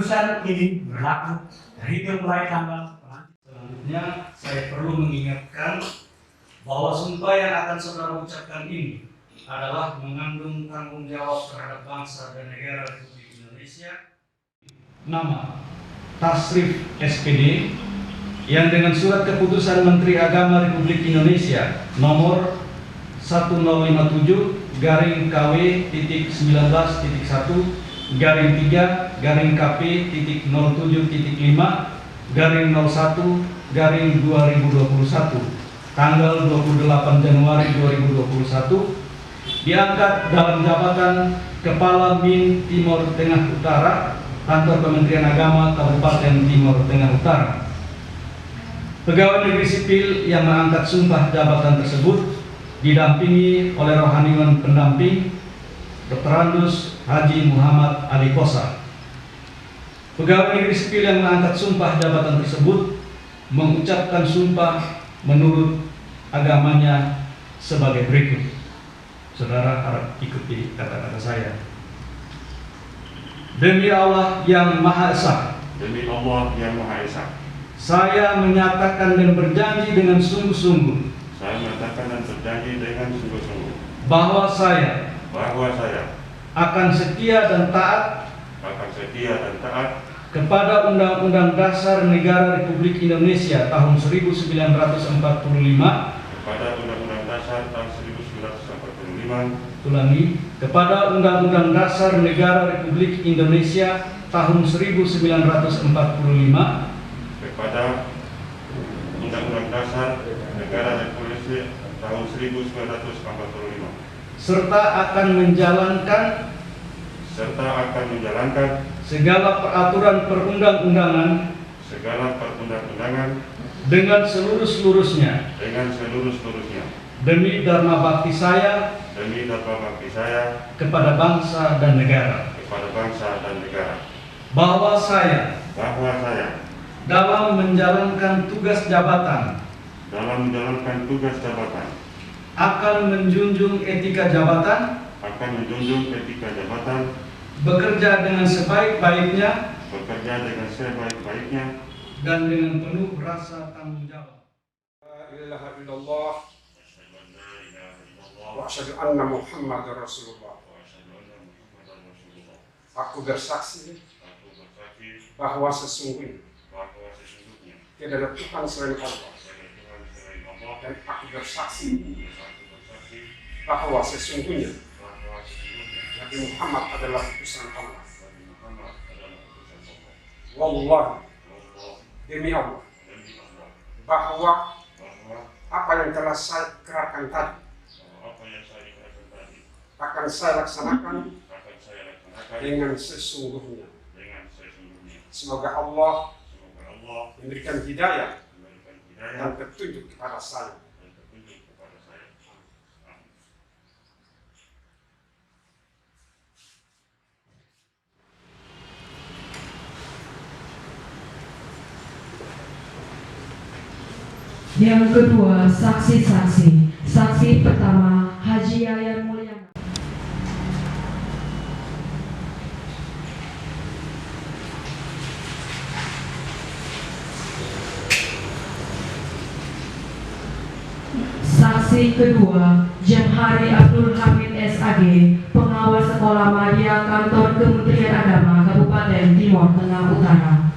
Keputusan ini berlaku dari mulai tanggal selanjutnya. Saya perlu mengingatkan bahwa sumpah yang akan saudara ucapkan ini adalah mengandung tanggung jawab terhadap bangsa dan negara Republik Indonesia. Nama Tasrif SPD yang dengan surat keputusan Menteri Agama Republik Indonesia nomor 1097-KP-19.3/07.01/2021 tanggal 28 Januari 2021 diangkat dalam jabatan Kepala Min Timor Tengah Utara, Kantor Kementerian Agama Kabupaten Timor Tengah Utara. Pegawai negeri sipil yang mengangkat sumpah jabatan tersebut didampingi oleh rohaniwan pendamping Dr. Andus Haji Muhammad Ali Kosa. Pegawai negeri sipil yang mengangkat sumpah jabatan tersebut mengucapkan sumpah menurut agamanya sebagai berikut. Saudara harap ikuti kata-kata saya. Demi Allah yang Maha Esa. Demi Allah yang Maha Esa. Saya menyatakan dan berjanji dengan sungguh-sungguh. Saya menyatakan dan berjanji dengan sungguh-sungguh Bahwa saya akan setia dan taat kepada Undang-Undang Dasar Negara Republik Indonesia tahun 1945, kepada Undang-Undang Dasar tahun 1945, kepada Undang-Undang Dasar Negara Republik Indonesia tahun 1945, kepada Undang-Undang Dasar Negara Republik tahun 1945, serta akan menjalankan segala peraturan perundang-undangan dengan seluruh-seluruhnya demi dharma bakti saya kepada bangsa dan negara. Bahwa saya dalam menjalankan tugas jabatan akan menjunjung etika jabatan, bekerja dengan sebaik-baiknya dan dengan penuh rasa tanggung jawab. La ilaha illallah wa asyhadu anna Muhammadar Rasulullah. Aku bersaksi bahwa sesungguhnya tidak ada Tuhan selain Allah, dan aku bersaksi bahwa sesungguhnya Nabi Muhammad adalah utusan Allah. Wallahi, demi Allah, bahwa apa yang telah saya kerahkan tadi akan saya laksanakan dengan sesungguhnya. Semoga Allah memberikan hidayah dan petunjuk kepada saya. Yang kedua, saksi-saksi. Saksi pertama, Haji Yayan Mulyana. Saksi kedua, Jemhari Abdul Hamid SAG, pengawas sekolah Madya Kantor Kementerian Agama Kabupaten Timor Tengah Utara.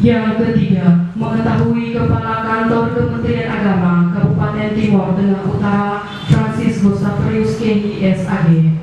Yang ketiga, mengetahui Kepala Kantor Kementerian Agama Kabupaten Timor Tengah Utara, Francis Gustafrius Kenny SAG.